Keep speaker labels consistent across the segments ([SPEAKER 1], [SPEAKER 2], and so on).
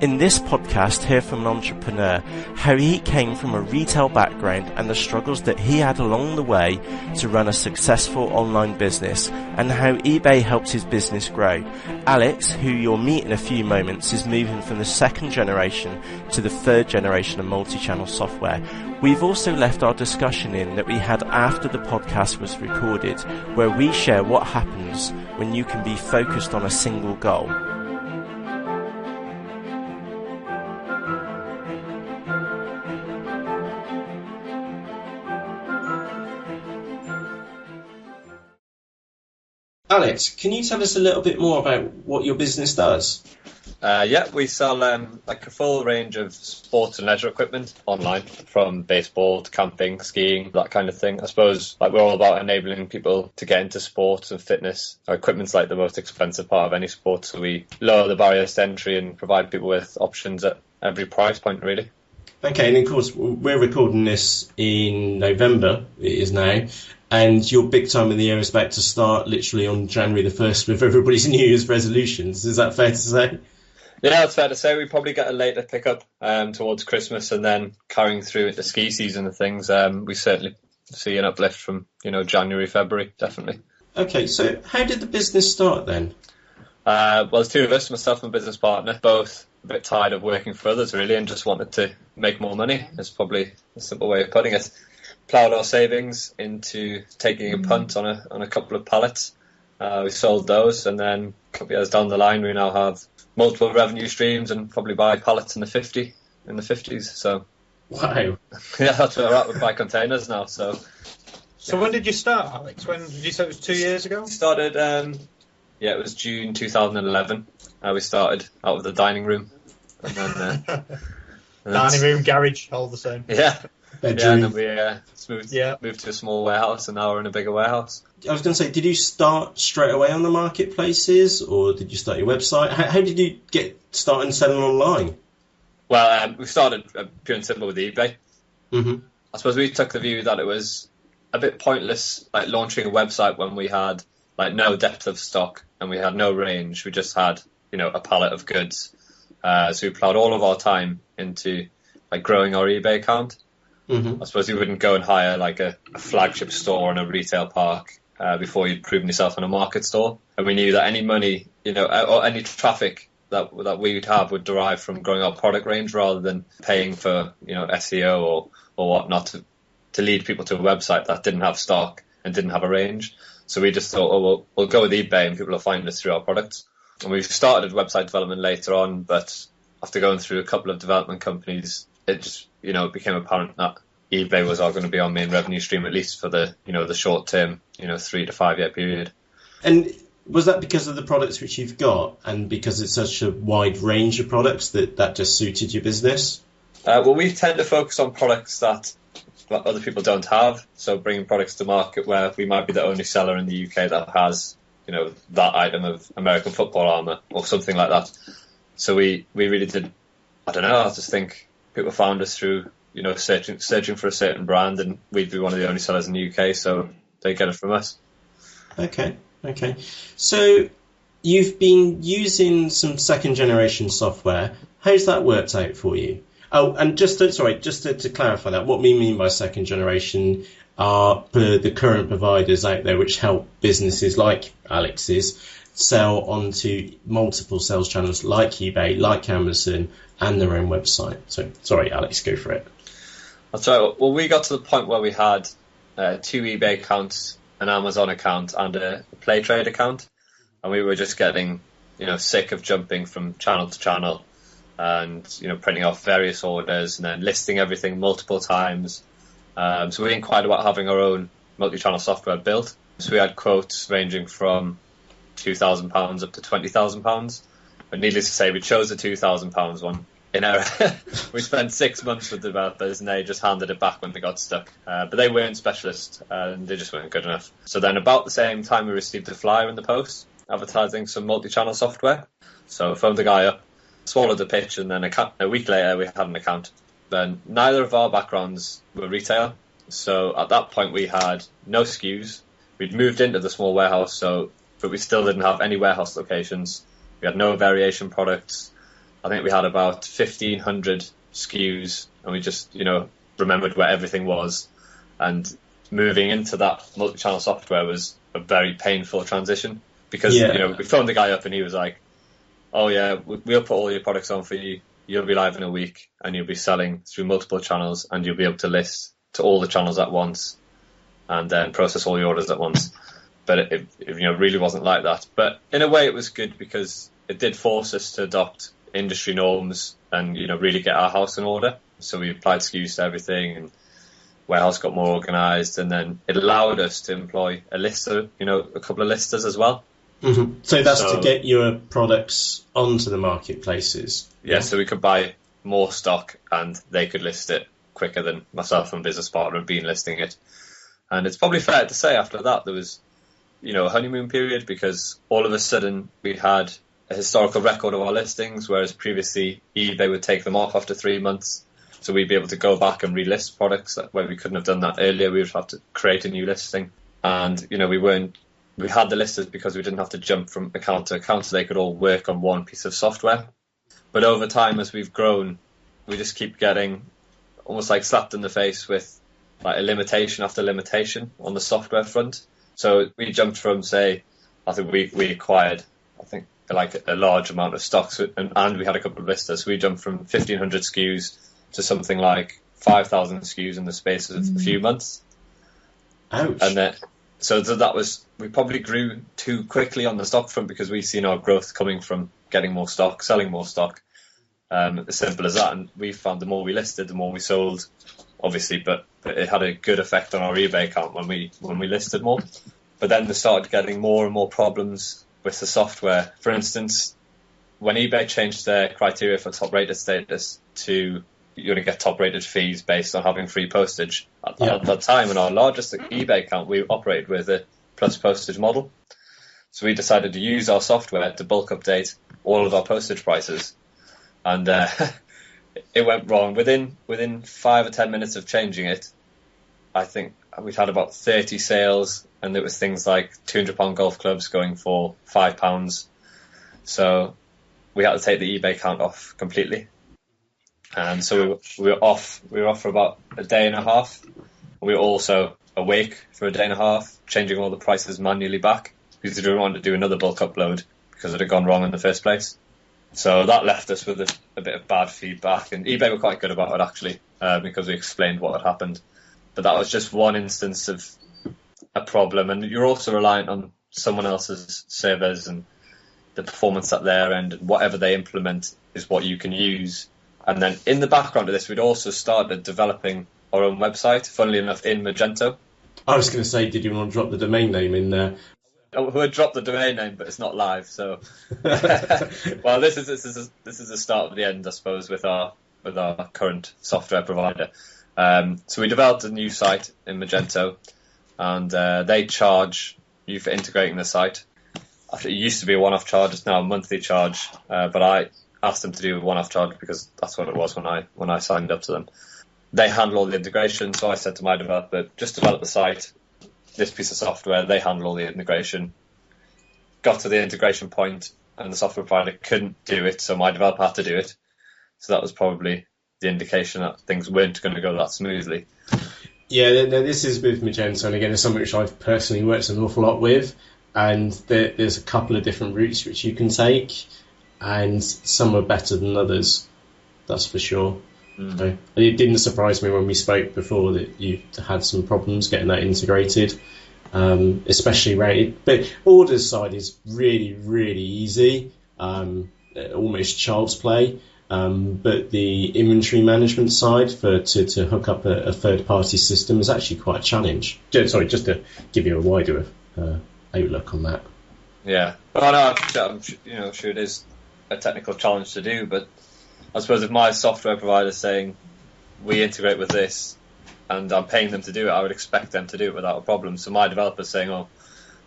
[SPEAKER 1] In this podcast, hear from an entrepreneur how he came from a retail background and the struggles that he had along the way to run a successful online business, and how eBay helped his business grow. Alex, who you'll meet in a few moments, is moving from the second generation to the third generation of multi-channel software. We've also left our discussion in that we had after the podcast was recorded, where we share what happens when you can be focused on a single goal. Alex, can you tell us a little bit more about what your business does?
[SPEAKER 2] We sell like a full range of sports and leisure equipment online, from baseball to camping, skiing, that kind of thing. I suppose like we're all about enabling people to get into sports and fitness. Our equipment's like the most expensive part of any sport, so we lower the barriers to entry and provide people with options at every price point, really.
[SPEAKER 1] Okay, and of course we're recording this in November, it is now. And your big time in the year is about to start literally on January the 1st with everybody's New Year's resolutions. Is that fair to say?
[SPEAKER 2] Yeah, it's fair to say. We probably get a later pickup towards Christmas, and then carrying through into ski season and things. We certainly see an uplift from, January, February, definitely.
[SPEAKER 1] Okay, so how did the business start then?
[SPEAKER 2] Well, there's two of us, myself and my business partner, both a bit tired of working for others, really, and just wanted to make more money. It's probably a simple way of putting it. Ploughed our savings into taking a punt on a couple of pallets. We sold those, and then a couple of years down the line, we now have multiple revenue streams and probably buy pallets in the 50s. So,
[SPEAKER 1] wow,
[SPEAKER 2] yeah, that's where we're at with buy containers now. So
[SPEAKER 3] when did you start, Alex? When did you say it was 2 years ago?
[SPEAKER 2] Started, it was June 2011. We started out of the dining room, and then
[SPEAKER 3] dining room, garage, all the same.
[SPEAKER 2] Yeah.
[SPEAKER 1] Bedroom.
[SPEAKER 2] Yeah, and then we moved to a small warehouse, and now we're in a bigger warehouse.
[SPEAKER 1] I was going to say, did you start straight away on the marketplaces, or did you start your website? How did you get started selling online?
[SPEAKER 2] Well, we started pure and simple with eBay.
[SPEAKER 1] Mm-hmm.
[SPEAKER 2] I suppose we took the view that it was a bit pointless, like launching a website when we had like no depth of stock and we had no range. We just had, a pallet of goods. So we ploughed all of our time into like growing our eBay account.
[SPEAKER 1] Mm-hmm.
[SPEAKER 2] I suppose you wouldn't go and hire like a flagship store in a retail park before you'd proven yourself in a market store. And we knew that any money, or any traffic that we would have would derive from growing our product range rather than paying for, SEO or whatnot to lead people to a website that didn't have stock and didn't have a range. So we just thought, we'll go with eBay and people will find us through our products. And we started website development later on, but after going through a couple of development companies, it just, it became apparent that eBay was going to be our main revenue stream, at least for the, the short term, 3 to 5 year period.
[SPEAKER 1] And was that because of the products which you've got, and because it's such a wide range of products that just suited your business?
[SPEAKER 2] Well, we tend to focus on products that other people don't have. So bringing products to market where we might be the only seller in the UK that has, that item of American football armour or something like that. So we really did, I don't know, I just think people found us through, searching for a certain brand, and we'd be one of the only sellers in the UK, so they get it from us.
[SPEAKER 1] Okay. So you've been using some second generation software. How's that worked out for you? Oh, and just to clarify that, what we mean by second generation are the current providers out there which help businesses like Alex's sell onto multiple sales channels like eBay, like Amazon, and their own website. So, sorry, Alex, go for it.
[SPEAKER 2] That's right. Well, we got to the point where we had 2 eBay accounts, an Amazon account, and a PlayTrade account, and we were just getting, sick of jumping from channel to channel, and printing off various orders and then listing everything multiple times. So we inquired about having our own multi-channel software built. So we had quotes ranging from £2,000 up to £20,000. But needless to say, we chose the £2,000 one in error. We spent 6 months with developers, and they just handed it back when they got stuck. But they weren't specialists, and they just weren't good enough. So then about the same time, we received a flyer in the post advertising some multi-channel software. So I phoned the guy up, swallowed the pitch, and then a week later, we had an account. Then neither of our backgrounds were retail. So at that point, we had no SKUs. We'd moved into the small warehouse, but we still didn't have any warehouse locations. We had no variation products. I think we had about 1,500 SKUs, and we just, remembered where everything was. And moving into that multi-channel software was a very painful transition because, we phoned the guy up and he was like, oh yeah, we'll put all your products on for you. You'll be live in a week and you'll be selling through multiple channels and you'll be able to list to all the channels at once and then process all your orders at once. But it really wasn't like that. But in a way it was good because it did force us to adopt industry norms and, really get our house in order. So we applied SKUs to everything and warehouse got more organised, and then it allowed us to employ a lister, a couple of listers as well.
[SPEAKER 4] Mm-hmm. So that's to get your products onto the marketplaces.
[SPEAKER 2] Yeah, so we could buy more stock and they could list it quicker than myself and business partner had been listing it. And it's probably fair to say after that there was, a honeymoon period because all of a sudden we had a historical record of our listings, whereas previously eBay would take them off after 3 months. So we'd be able to go back and relist products where we couldn't have done that earlier. We would have to create a new listing. And, we had the listers because we didn't have to jump from account to account, so they could all work on one piece of software. But over time, as we've grown, we just keep getting almost like slapped in the face with like a limitation after limitation on the software front. So we jumped from, say, I think we acquired, like a large amount of stocks and we had a couple of listers. So we jumped from 1,500 SKUs to something like 5,000 SKUs in the space of a few months.
[SPEAKER 4] Ouch.
[SPEAKER 2] And then, so that was, we probably grew too quickly on the stock front because we've seen our growth coming from getting more stock, selling more stock. As simple as that. And we found the more we listed, the more we sold, obviously, but it had a good effect on our eBay account when we listed more. But then they started getting more and more problems with the software. For instance, when eBay changed their criteria for top rated status to you're going to get top rated fees based on having free postage. At that time, in our largest eBay account, we operated with a plus postage model. So we decided to use our software to bulk update all of our postage prices. And it went wrong. Within 5 or 10 minutes of changing it, I think we'd had about 30 sales, and there was things like £200 golf clubs going for £5. So we had to take the eBay account off completely. And so we were off for about a day and a half. We were also awake for a day and a half, changing all the prices manually back because we didn't want to do another bulk upload because it had gone wrong in the first place. So that left us with a bit of bad feedback, and eBay were quite good about it actually because we explained what had happened. But that was just one instance of a problem, and you're also reliant on someone else's servers and the performance at their end, and whatever they implement is what you can use. And then in the background of this, we'd also started developing our own website, funnily enough, in Magento. I
[SPEAKER 4] was going to say, did you want to drop the domain name in there?
[SPEAKER 2] We had dropped the domain name, but it's not live. So, well, this is the start of the end, I suppose, with our current software provider. So we developed a new site in Magento, and they charge you for integrating the site. It used to be a one-off charge; it's now a monthly charge. But I asked them to do a one-off charge because that's what it was when I signed up to them. They handle all the integration, so I said to my developer, just develop the site, this piece of software, they handle all the integration. Got to the integration point and the software provider couldn't do it, so my developer had to do it. So that was probably the indication that things weren't going to go that smoothly.
[SPEAKER 4] Yeah, this is with Magento, and again, it's something which I've personally worked an awful lot with, and there's a couple of different routes which you can take, and some are better than others, that's for sure. So it didn't surprise me when we spoke before that you had some problems getting that integrated, especially rated. But orders side is really, really easy, almost child's play. But the inventory management side to hook up a third-party system is actually quite a challenge. Sorry, just to give you a wider outlook on that.
[SPEAKER 2] Yeah, well, no, I'm sure it is a technical challenge to do, but I suppose if my software provider is saying we integrate with this and I'm paying them to do it, I would expect them to do it without a problem. So my developer's saying, oh,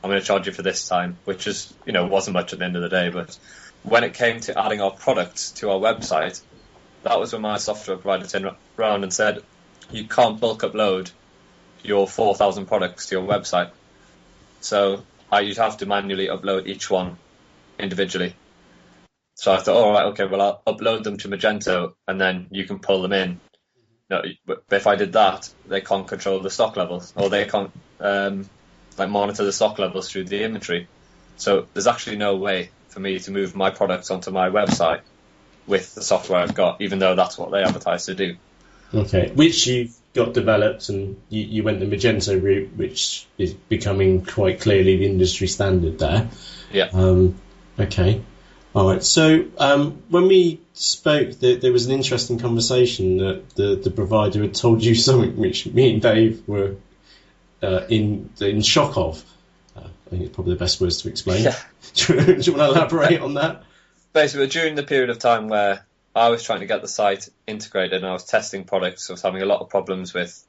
[SPEAKER 2] I'm going to charge you for this time, which is, wasn't much at the end of the day. But when it came to adding our products to our website, that was when my software provider turned around and said, you can't bulk upload your 4,000 products to your website. So you'd have to manually upload each one individually. So I thought, all right, okay, well, I'll upload them to Magento and then you can pull them in. No, but if I did that, they can't control the stock levels, or they can't monitor the stock levels through the inventory. So there's actually no way for me to move my products onto my website with the software I've got, even though that's what they advertise to do.
[SPEAKER 4] Okay, which you've got developed, and you went the Magento route, which is becoming quite clearly the industry standard there.
[SPEAKER 2] Yeah.
[SPEAKER 4] Okay. All right. So when we spoke, there was an interesting conversation that the provider had told you something which me and Dave were in shock of. I think it's probably the best words to explain.
[SPEAKER 2] Yeah.
[SPEAKER 4] Do you want to elaborate on that?
[SPEAKER 2] Basically, during the period of time where I was trying to get the site integrated and I was testing products, I was having a lot of problems with,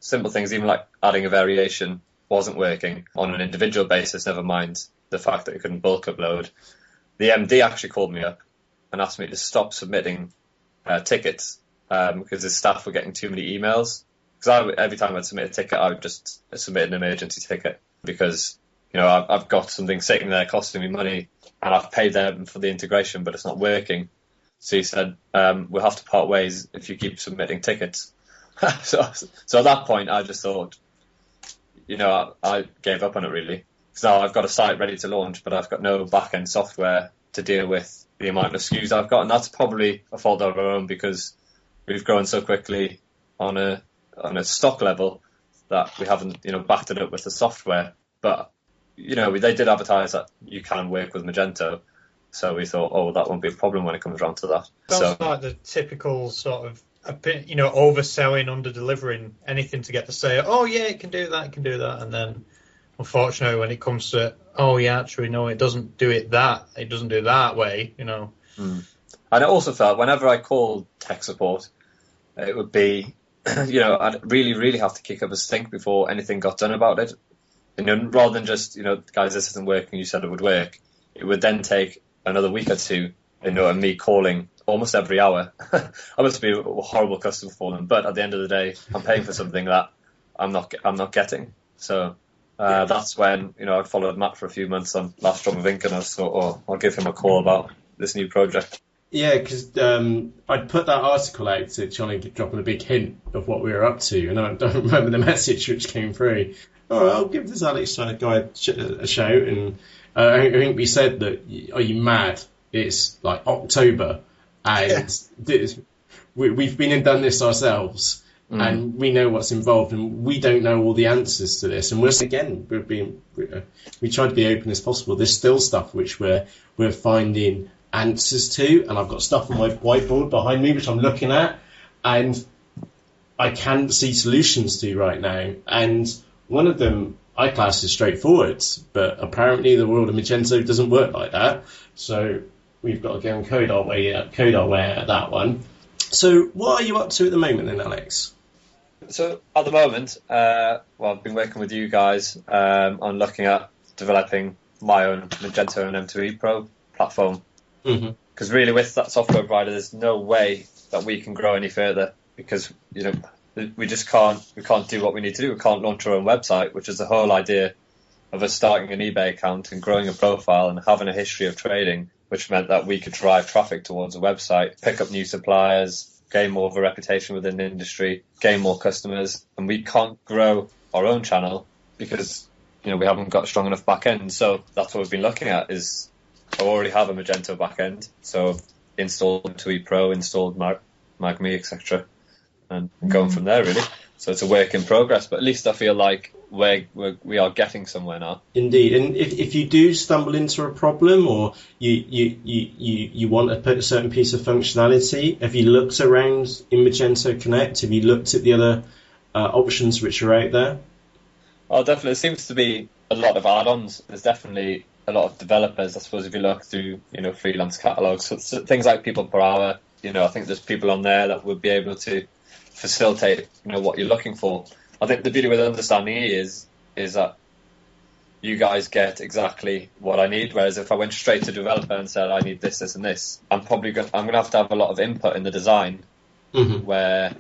[SPEAKER 2] simple things, even like adding a variation wasn't working on an individual basis, never mind the fact that you couldn't bulk upload. The MD actually called me up and asked me to stop submitting tickets because his staff were getting too many emails. Because every time I'd submit a ticket, I would just submit an emergency ticket because, I've got something sitting there costing me money and I've paid them for the integration, but it's not working. So he said, we'll have to part ways if you keep submitting tickets. So at that point, I just thought, I gave up on it really. So now I've got a site ready to launch, but I've got no back-end software to deal with the amount of SKUs I've got. And that's probably a fault of our own because we've grown so quickly on a stock level that we haven't, backed it up with the software. But, they did advertise that you can work with Magento. So we thought, that won't be a problem when it comes around to that.
[SPEAKER 3] Sounds like the typical sort of, overselling, under-delivering, anything to get to say, oh, yeah, it can do that. And then, unfortunately, when it comes to, actually, no, it doesn't do it that. It doesn't do it that way,
[SPEAKER 2] And I also felt whenever I called tech support, it would be, I'd really, really have to kick up a stink before anything got done about it. Rather than just, guys, this isn't working, you said it would work. It would then take another week or two, and me calling almost every hour. I must be a horrible customer for them, but at the end of the day, I'm paying for something that I'm not getting. So that's when I followed Matt for a few months on Last Drop of Ink, and I thought, I'll give him a call about this new project.
[SPEAKER 4] Yeah, because I'd put that article out to try and dropping a big hint of what we were up to, and I don't remember the message which came through. All right, I'll give this Alex guy a shout, and I think we said that, are you mad? It's like October, and we've been and done this ourselves, and we know what's involved, and we don't know all the answers to this. And we try to be open as possible. There's still stuff which we're finding answers to, and I've got stuff on my whiteboard behind me which I'm looking at, and I can't see solutions to right now. And one of them I class as straightforward, but apparently the world of Magento doesn't work like that. So we've got to go and code our way at that one. So what are you up to at the moment then, Alex?
[SPEAKER 2] So at the moment, I've been working with you guys on looking at developing my own Magento and M2E Pro platform. Because really, with that software provider, there's no way that we can grow any further because we just can't do what we need to do. We can't launch our own website, which is the whole idea of us starting an eBay account and growing a profile and having a history of trading, which meant that we could drive traffic towards a website, pick up new suppliers, gain more of a reputation within the industry, gain more customers. And we can't grow our own channel because we haven't got a strong enough back end. So that's what we've been looking at. Is I already have a Magento back end, so installed M2E Pro, installed MagMe, etc. And going from there, really. So it's a work in progress, but at least I feel like we are getting somewhere now.
[SPEAKER 4] Indeed, and if you do stumble into a problem, or you want to put a certain piece of functionality, have you looked around in Magento Connect? Have you looked at the other options which are out there?
[SPEAKER 2] Oh, definitely. There seems to be a lot of add-ons. There's definitely a lot of developers. I suppose if you look through, freelance catalogs, so things like people per hour, I think there's people on there that would be able to facilitate, what you're looking for. I think the beauty with Understanding is that you guys get exactly what I need. Whereas if I went straight to developer and said I need this, this, and this, I'm going to have a lot of input in the design, where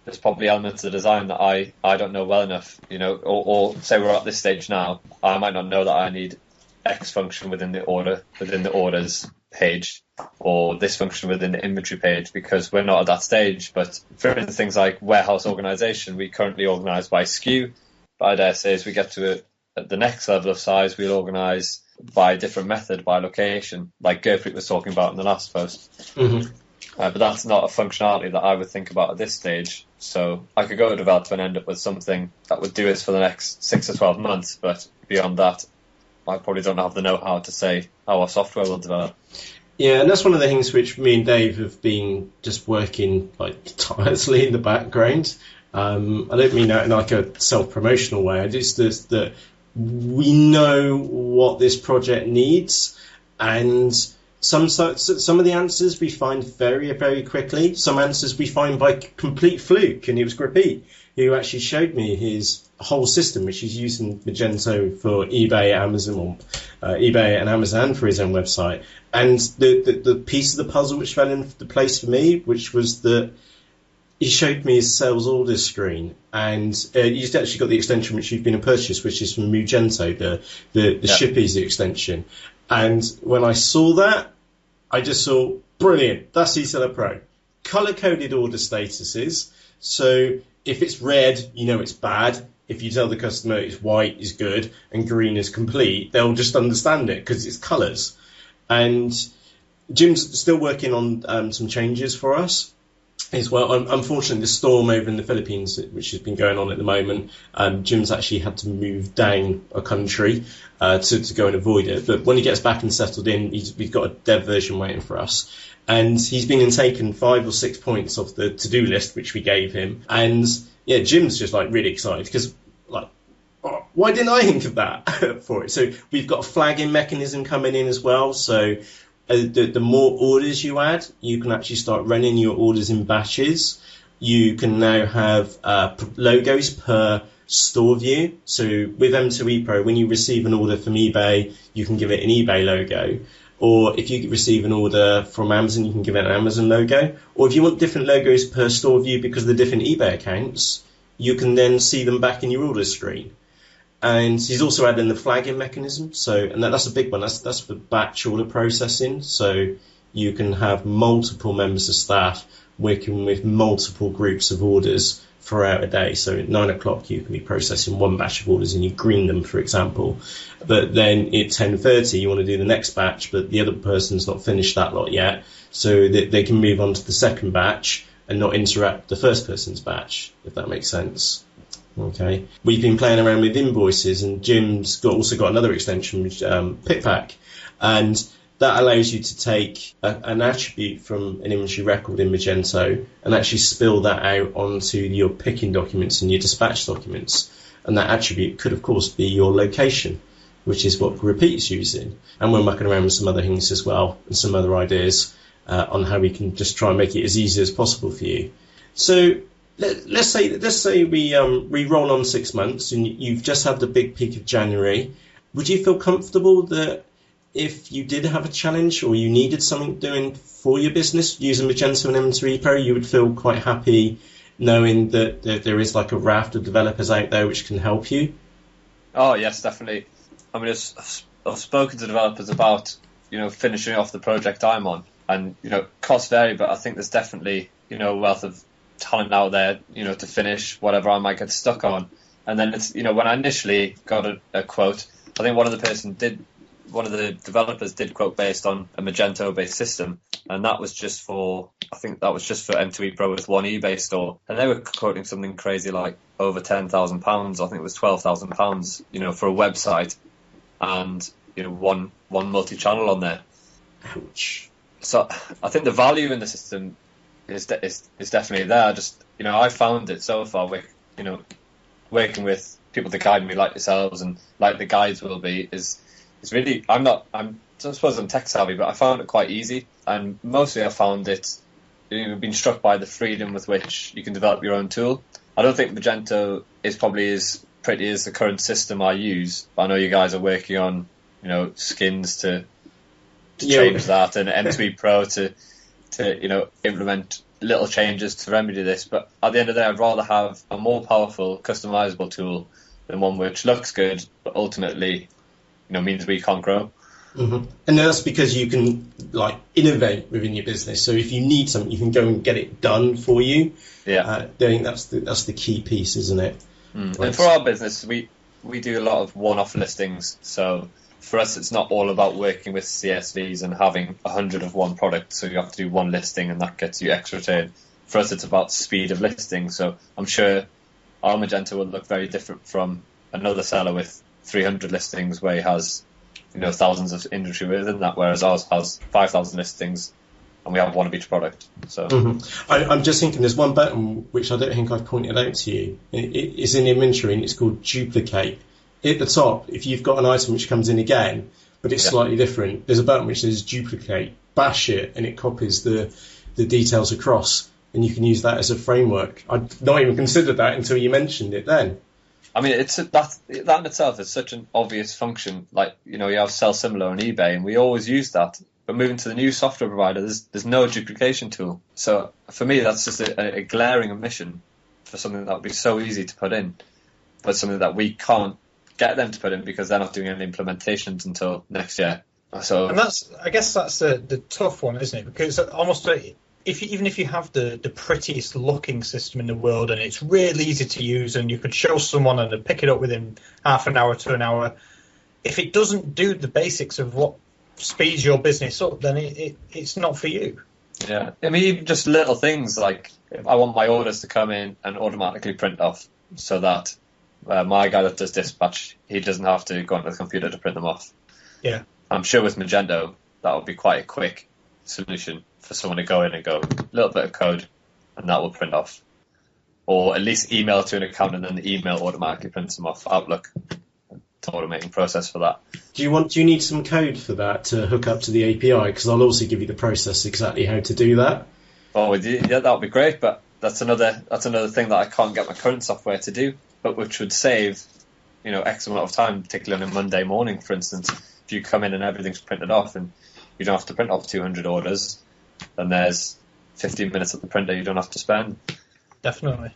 [SPEAKER 2] there's probably elements of the design that I don't know well enough, or say we're at this stage now, I might not know that I need X function within the orders page. or this function within the inventory page, because we're not at that stage. But for instance, things like warehouse organization, we currently organize by SKU. But I dare say as we get to at the next level of size, we'll organize by a different method, by location, like Gurpreet was talking about in the last post.
[SPEAKER 4] Mm-hmm.
[SPEAKER 2] But that's not a functionality that I would think about at this stage. So I could go to developer and end up with something that would do us for the next 6 to 12 months. But beyond that, I probably don't have the know-how to say how our software will develop.
[SPEAKER 4] Yeah, and that's one of the things which me and Dave have been just working like tirelessly in the background. I don't mean that in like a self-promotional way. It's just that we know what this project needs, and some of the answers we find very, very quickly. Some answers we find by complete fluke, and it was Gurpreet who actually showed me his whole system, which he's using Magento for eBay, Amazon, or eBay and Amazon for his own website. And the piece of the puzzle which fell into place for me, which was that he showed me his sales orders screen, and he's actually got the extension which you've been a purchase, which is from Magento, the Ship Easy extension. And when I saw that, I just saw, brilliant, that's eSeller Pro. Color-coded order statuses, so if it's red, you know it's bad. If you tell the customer it's white is good and green is complete, they'll just understand it because it's colours. And Jim's still working on some changes for us as well. Unfortunately, the storm over in the Philippines, which has been going on at the moment, Jim's actually had to move down a country to go and avoid it. But when he gets back and settled in, we've got a dev version waiting for us. And he's been and taken 5 or 6 points off the to-do list, which we gave him. And yeah, Jim's just like really excited because like, oh, why didn't I think of that for it? So we've got a flagging mechanism coming in as well. So the more orders you add, you can actually start running your orders in batches. You can now have logos per store view. So with M2E Pro, when you receive an order from eBay, you can give it an eBay logo. Or if you receive an order from Amazon, you can give it an Amazon logo. Or if you want different logos per store view because of the different eBay accounts, you can then see them back in your order screen. And he's also adding the flagging mechanism. And that's a big one. That's for batch order processing. So you can have multiple members of staff working with multiple groups of orders throughout a day. So at 9 o'clock, you can be processing one batch of orders and you green them, for example. But then at 10:30, you want to do the next batch, but the other person's not finished that lot yet. So that they can move on to the second batch and not interrupt the first person's batch, if that makes sense. Okay. We've been playing around with invoices, and Jim's also got another extension, which PickPack. And that allows you to take an attribute from an inventory record in Magento and actually spill that out onto your picking documents and your dispatch documents. And that attribute could, of course, be your location, which is what Gurpreet's using. And we're mucking around with some other things as well and some other ideas on how we can just try and make it as easy as possible for you. So let's say we roll on 6 months and you've just had the big peak of January. Would you feel comfortable that if you did have a challenge or you needed something doing for your business using Magento and M2E Pro, you would feel quite happy knowing that there is like a raft of developers out there which can help you? Oh,
[SPEAKER 2] yes, definitely. I mean, I've spoken to developers about, finishing off the project I'm on, and, costs vary, but I think there's definitely, a wealth of talent out there, to finish whatever I might get stuck on. And then it's, when I initially got a quote, I think one of the developers did quote based on a Magento-based system, and that was just for M2E Pro with one eBay store, and they were quoting something crazy like over £10,000. I think it was £12,000, for a website, and one multi-channel on there.
[SPEAKER 4] Ouch.
[SPEAKER 2] So I think the value in the system is definitely there. Just I found it so far with working with people that guide me like yourselves and like the guides will be is. It's really, I suppose I'm tech savvy, but I found it quite easy. And mostly I found it, been struck by the freedom with which you can develop your own tool. I don't think Magento is probably as pretty as the current system I use, but I know you guys are working on, skins to change that, and M2E Pro to implement little changes to remedy this. But at the end of the day, I'd rather have a more powerful, customizable tool than one which looks good, but ultimately means we can't grow.
[SPEAKER 4] And that's because you can innovate within your business. So if you need something, you can go and get it done for you. I think that's the key piece, isn't it?
[SPEAKER 2] And for our business, we do a lot of one-off listings. So for us, it's not all about working with CSVs and having 100 of one product. So you have to do one listing and that gets you extra trade. For us, it's about speed of listing. So I'm sure our Magento will look very different from another seller with 300 listings where he has, thousands of inventory within that, whereas ours has 5,000 listings and we have one of each product. So
[SPEAKER 4] I'm just thinking there's one button which I don't think I've pointed out to you. It's in inventory and it's called duplicate. At the top, if you've got an item which comes in again, but it's slightly different, there's a button which says duplicate. Bash it and it copies the details across, and you can use that as a framework. I'd not even considered that until you mentioned it then.
[SPEAKER 2] I mean, that in itself is such an obvious function. You have Sell Similar on eBay, and we always use that. But moving to the new software provider, there's no duplication tool. So for me, that's just a glaring omission for something that would be so easy to put in, but something that we can't get them to put in because they're not doing any implementations until next year. So,
[SPEAKER 3] and I guess that's the tough one, isn't it? Because almost even if you have the prettiest looking system in the world and it's really easy to use and you could show someone and they'll pick it up within half an hour to an hour, if it doesn't do the basics of what speeds your business up, then it's not for you.
[SPEAKER 2] Yeah, I mean, even just little things like if I want my orders to come in and automatically print off so that my guy that does dispatch, he doesn't have to go onto the computer to print them off.
[SPEAKER 3] Yeah.
[SPEAKER 2] I'm sure with Magento, that would be quite a quick solution for someone to go in and go, a little bit of code, and that will print off. Or at least email to an account and then the email automatically prints them off Outlook. It's an automating process for that.
[SPEAKER 4] Do you need some code for that to hook up to the API? Because I'll also give you the process exactly how to do that.
[SPEAKER 2] Oh, yeah, that would be great, but that's another thing that I can't get my current software to do, but which would save, X amount of time, particularly on a Monday morning, for instance. If you come in and everything's printed off and you don't have to print off 200 orders, then there's 15 minutes at the printer you don't have to spend.
[SPEAKER 3] Definitely.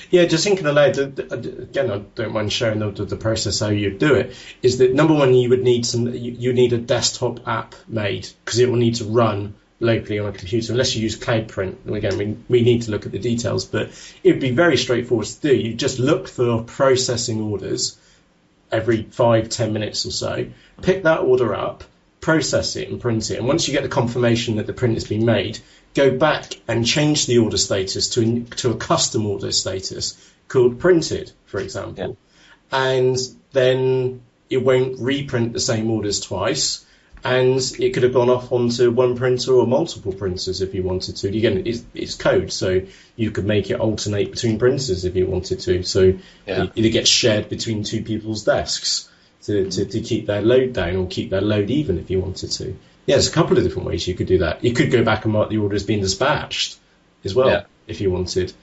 [SPEAKER 4] Yeah, just thinking aloud, again, I don't mind sharing the process how you do it, is that number one, you would need you need a desktop app made because it will need to run locally on a computer unless you use Cloud Print. And again, we need to look at the details, but it would be very straightforward to do. You just look for processing orders every 5-10 minutes or so, pick that order up, process it and print it. And once you get the confirmation that the print has been made, go back and change the order status to a custom order status called printed, for example. Yeah. And then it won't reprint the same orders twice. And it could have gone off onto one printer or multiple printers if you wanted to. Again, it's code, so you could make it alternate between printers if you wanted to. So it gets shared between two people's desks to keep their load down or keep their load even if you wanted to. Yeah, there's a couple of different ways you could do that. You could go back and mark the order as being dispatched as well if you wanted.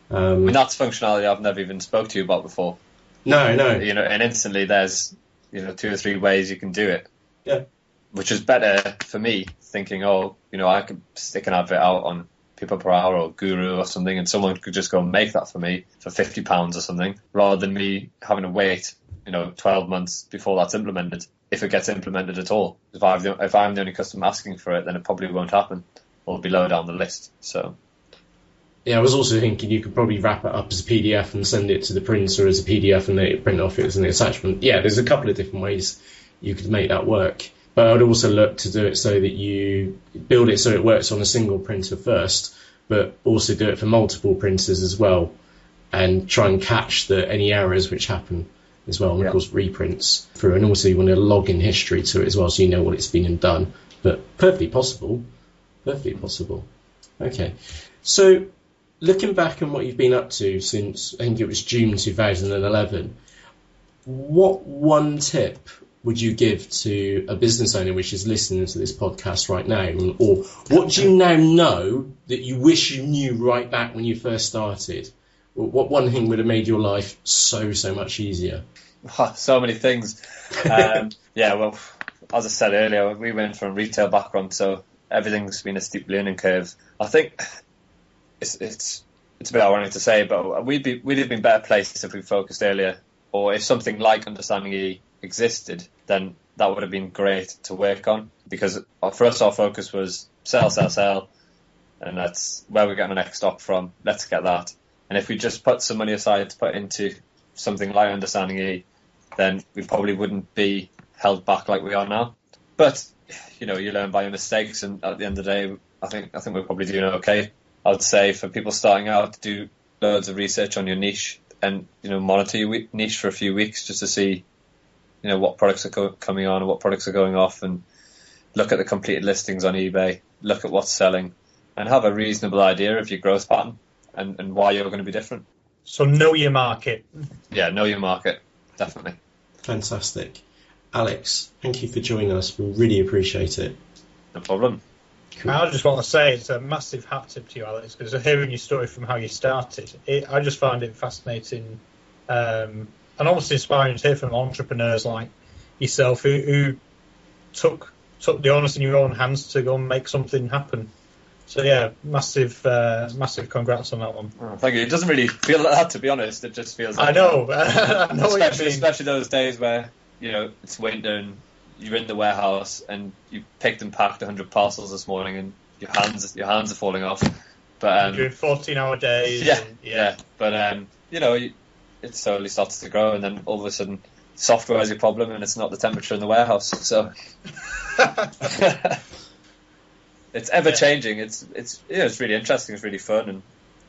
[SPEAKER 2] I mean, that's functionality I've never even spoke to you about before.
[SPEAKER 4] No.
[SPEAKER 2] And instantly there's 2 or 3 ways you can do it.
[SPEAKER 4] Yeah.
[SPEAKER 2] Which is better for me, thinking, I could stick an advert out on People Per Hour or Guru or something, and someone could just go and make that for me for £50 or something, rather than me having to wait, 12 months before that's implemented, if it gets implemented at all. If I'm the only customer asking for it, then it probably won't happen, or it'll be lower down the list. So.
[SPEAKER 4] Yeah, I was also thinking you could probably wrap it up as a PDF and send it to the printer as a PDF and let it print off it as an attachment. Yeah, there's a couple of different ways you could make that work. But I would also look to do it so that you build it so it works on a single printer first, but also do it for multiple printers as well, and try and catch any errors which happen as well, and of course reprints through. And also you want to log in history to it as well, so you know what it's been and done. But perfectly possible. Okay, so looking back on what you've been up to since, I think it was June 2011, what one tip would you give to a business owner which is listening to this podcast right now? Or what do you now know that you wish you knew right back when you first started? What one thing would have made your life so much easier?
[SPEAKER 2] So many things. Well, as I said earlier, we went from a retail background, so everything's been a steep learning curve. I think it's a bit ironic to say, but we'd have been better placed if we focused earlier, or if something like Understanding E existed, then that would have been great to work on, because for us our focus was sell, and that's where we're getting the next stock from. Let's get that. And if we just put some money aside to put into something like Understanding E, then we probably wouldn't be held back like we are now. But you learn by your mistakes, and at the end of the day, I think we're probably doing okay. I would say for people starting out, do loads of research on your niche, and monitor your niche for a few weeks just to see what products are coming on and what products are going off, and look at the completed listings on eBay, look at what's selling, and have a reasonable idea of your growth pattern and why you're going to be different.
[SPEAKER 3] So know your market.
[SPEAKER 2] Yeah, know your market, definitely.
[SPEAKER 4] Fantastic. Alex, thank you for joining us. We really appreciate it.
[SPEAKER 2] No problem.
[SPEAKER 4] Cool.
[SPEAKER 3] I just want to say it's a massive hat tip to you, Alex, because hearing your story from how you started, I just find it fascinating and almost inspiring to hear from entrepreneurs like yourself who took the onus in your own hands to go and make something happen. So yeah, massive congrats on that one.
[SPEAKER 2] Oh, thank you. It doesn't really feel like that, to be honest. It just feels like
[SPEAKER 3] I know what you mean.
[SPEAKER 2] Especially those days where it's winter and you're in the warehouse and you picked and packed 100 parcels this morning and your hands are falling off. But
[SPEAKER 3] you're doing 14-hour days.
[SPEAKER 2] Yeah. But it slowly starts to grow, and then all of a sudden software is your problem and it's not the temperature in the warehouse. So it's ever changing. It's really interesting. It's really fun, and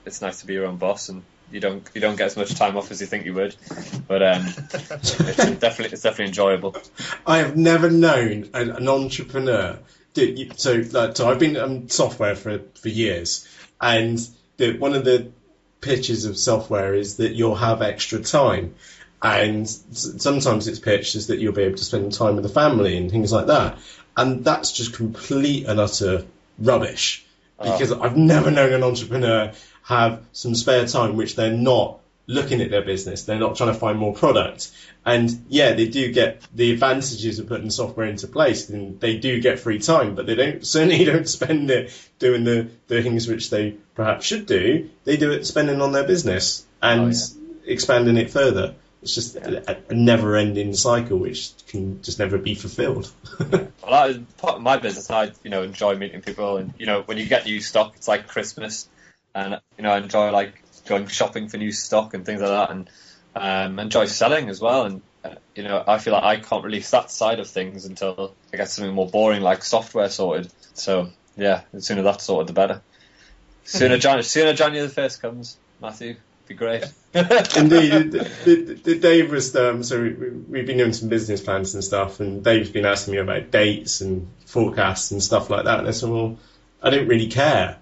[SPEAKER 2] it's nice to be your own boss, and you don't get as much time off as you think you would. But it's definitely enjoyable.
[SPEAKER 4] I have never known an entrepreneur. So I've been software for years, and one of the pitches of software is that you'll have extra time, and sometimes it's pitched as that you'll be able to spend time with the family and things like that, and that's just complete and utter rubbish, because I've never known an entrepreneur have some spare time which they're not looking at their business, they're not trying to find more product. And yeah, they do get the advantages of putting software into place, and they do get free time, but they certainly don't spend it doing the things which they perhaps should do. They do it spending on their business and expanding it further. It's just a never-ending cycle which can just never be fulfilled.
[SPEAKER 2] Well, part of my business, I enjoy meeting people, and when you get new stock, it's like Christmas, and I enjoy going shopping for new stock and things like that, and enjoy selling as well. And I feel like I can't release that side of things until I get something more boring like software sorted. So yeah, the sooner that's sorted, the better. Sooner January the 1st comes, Matthew. Be great.
[SPEAKER 4] Indeed. Dave was so we've been doing some business plans and stuff, and Dave's been asking me about dates and forecasts and stuff like that, and I said, well, I don't really care.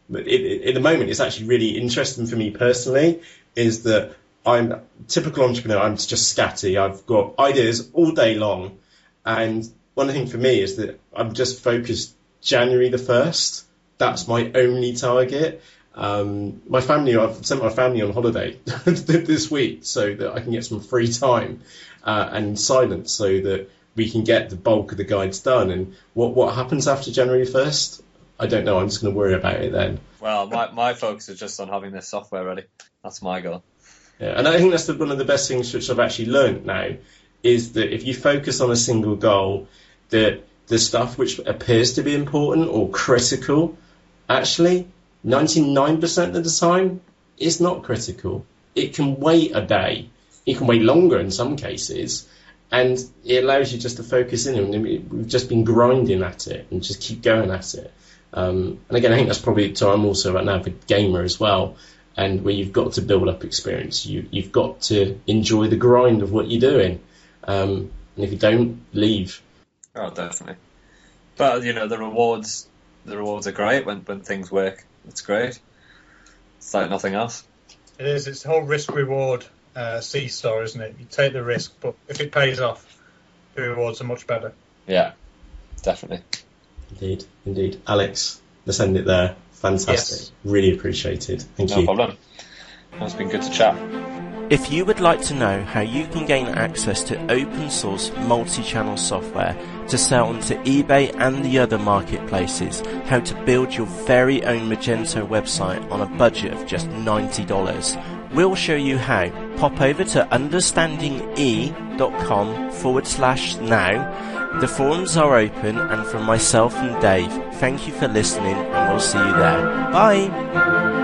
[SPEAKER 4] But at the moment, it's actually really interesting for me personally, is that I'm a typical entrepreneur. I'm just scatty. I've got ideas all day long, and one thing for me is that I'm just focused January the 1st. That's my only target. I've sent my family on holiday this week so that I can get some free time and silence, so that we can get the bulk of the guides done. And what happens after January 1st, I don't know. I'm just going to worry about it then.
[SPEAKER 2] Well, my focus is just on having this software ready. That's my goal.
[SPEAKER 4] Yeah, and I think that's one of the best things which I've actually learned now, is that if you focus on a single goal, that the stuff which appears to be important or critical, actually 99% of the time, it's not critical. It can wait a day. It can wait longer in some cases. And it allows you just to focus in. And we've just been grinding at it and just keep going at it. And again, I think that's probably, so I'm also an avid gamer as well. And where you've got to build up experience. You've got to enjoy the grind of what you're doing. And if you don't, leave.
[SPEAKER 2] Oh, definitely. But, the rewards are great when things work. It's great. It's like nothing else.
[SPEAKER 3] It is. It's the whole risk-reward seesaw, isn't it? You take the risk, but if it pays off, the rewards are much better.
[SPEAKER 2] Yeah, definitely.
[SPEAKER 4] Indeed. Alex, let's end it there. Fantastic. Yes. Really appreciated. Thank you.
[SPEAKER 2] No problem. It's been good to chat.
[SPEAKER 1] If you would like to know how you can gain access to open source multi-channel software to sell onto eBay and the other marketplaces, how to build your very own Magento website on a budget of just $90, we'll show you how pop over to understandinge.com/now. The forums are open, and from myself and Dave, thank you for listening, and we'll see you there. Bye!